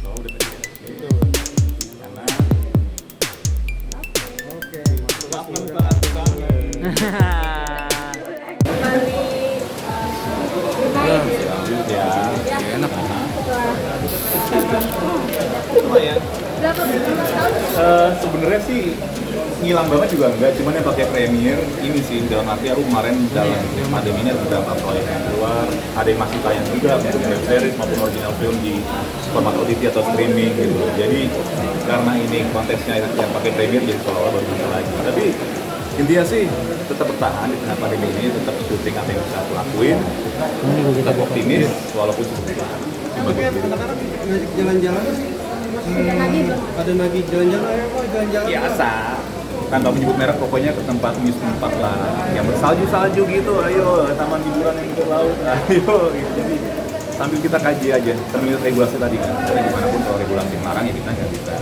Oh, udah tadi ya. Itu. Karena Oke. makan banget banget. Lanjut ya. Enak. Lumayan. Sebenarnya sih ngilang banget juga enggak, cuman yang pakai Premiere ini sih dalam arti aku kemarin dalam pandemi ini ada beberapa proyek yang keluar, ada yang masih tayang juga maupun web series maupun original film di format OTT atau streaming gitu. Jadi karena ini konteksnya yang pakai Premiere jadi seolah-olah baru bisa lagi. Tapi intinya sih tetap bertahan di tengah pandemi ini, tetap syuting apa yang bisa aku lakuin, tetap optimis walaupun sebentar. Tapi anak-anak ngajak jalan-jalan sih. Ada nagih jalan-jalan, ayo kok jalan-jalan. Biasa tanpa menyebut merek, pokoknya ke tempat tempat lah yang bersalju-salju gitu, ayo taman hiburan yang dekat laut, ayo gitu. Jadi sambil kita kaji aja, sambil lihat regulasi tadi kan, karena gimana pun kalau regulasi melarang ya kita nggak bisa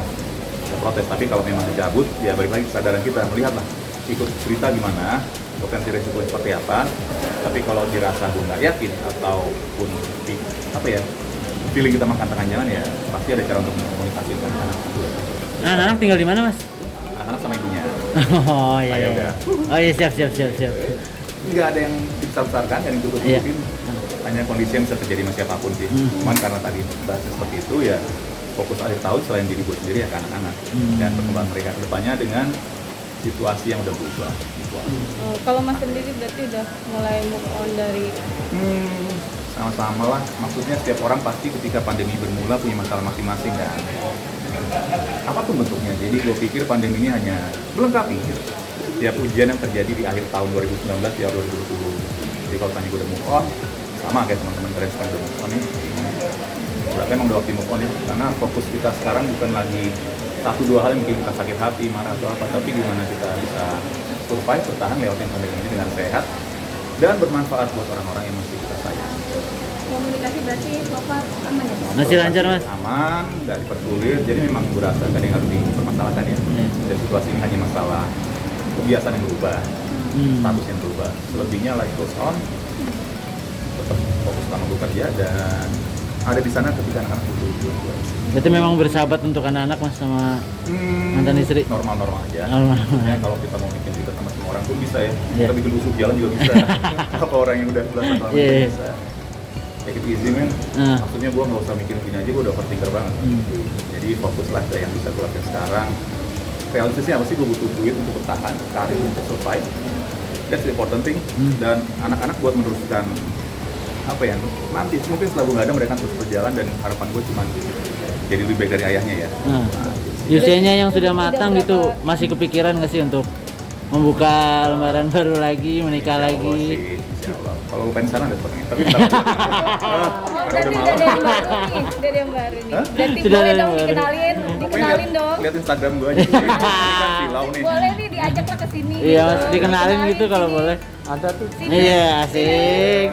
protes, tapi kalau memang dicabut ya balik lagi kesadaran kita, melihat lah ikut cerita gimana, potensi resiko seperti apa. Tapi kalau dirasa gue nggak yakin ataupun di apa ya, feeling kita makan tengah jalan, ya pasti ada cara untuk mengkomunikasi dengan anak. Anak tinggal di mana, Mas? Anak sama ibunya. Oh iya. Saya Iya. udah. Oh iya, siap. Nggak ada yang dibesar-besarkan, yang ditutup-tutupin. Hanya kondisi yang bisa terjadi sama siapapun sih. Cuman karena tadi bahasnya seperti itu, ya fokus akhir tahun selain diri gue sendiri ya ke anak-anak. Dan perkembangan mereka ke depannya dengan situasi yang udah berubah. Kalau Mas sendiri berarti udah mulai move on dari Sama-sama lah, maksudnya setiap orang pasti ketika pandemi bermula punya masalah masing-masing kan. Apapun bentuknya, jadi gue pikir pandemi ini hanya melengkapi setiap ujian yang terjadi di akhir tahun 2019 ya 2020. Jadi kalau tanya gue udah move on, sama kayak teman-teman kalian sekarang udah move on nih. Berarti emang udah waktu move on ya, karena fokus kita sekarang bukan lagi satu dua hal yang bikin kita sakit hati, marah atau apa, tapi gimana kita bisa survive, bertahan lewatin pandemi ini dengan sehat dan bermanfaat buat orang-orang yang masih kita sayang. komunikasi berarti so far aman ya? Masih lancar, Mas? Aman, nggak dipersulit, jadi memang berasa kan yang harus dipermasalahkan ya. Dan situasi ini hanya masalah kebiasaan yang berubah, status yang berubah. Selebihnya life goes on, tetap fokus sama bekerja dan ada di sana ketika anak-anak butuh. Berarti memang bersahabat untuk anak-anak, Mas, sama mantan istri? Normal-normal aja. Normal. Ya, kalau kita mau bikin cerita sama semua orang pun bisa ya. Iya. Kita bikin usuk jalan juga bisa. Apa orang yang udah belasan tahun Iya. juga bisa. Take it easy men. Maksudnya gue nggak usah mikirin gini aja, gue udah overthinker banget. Jadi fokuslah ke yang bisa gue lakukan sekarang. Realistisnya apa sih, gue butuh duit untuk bertahan, karir untuk survive. That's the important thing. Dan anak-anak buat meneruskan apa ya, nanti mungkin setelah gue nggak ada mereka terus berjalan, dan harapan gue cuma jadi lebih baik dari ayahnya ya. Di usianya yang sudah matang gitu, masih kepikiran nggak sih untuk membuka lembaran baru lagi, menikah Insya Allah lagi? sih, insya Allah. Kalau lu pengen sana ada pengen, tapi ntar Berarti udah ada yang baru nih, udah ada yang baru nih. Berarti Sudah boleh ada yang dong baru. dikenalin dong. Lihat Instagram gue aja. Ini kan silau nih. Boleh nih diajaklah ke sini. Iya, gitu. Mas, dikenalin gitu kalau sini. boleh. Ada tuh. Iya, asik.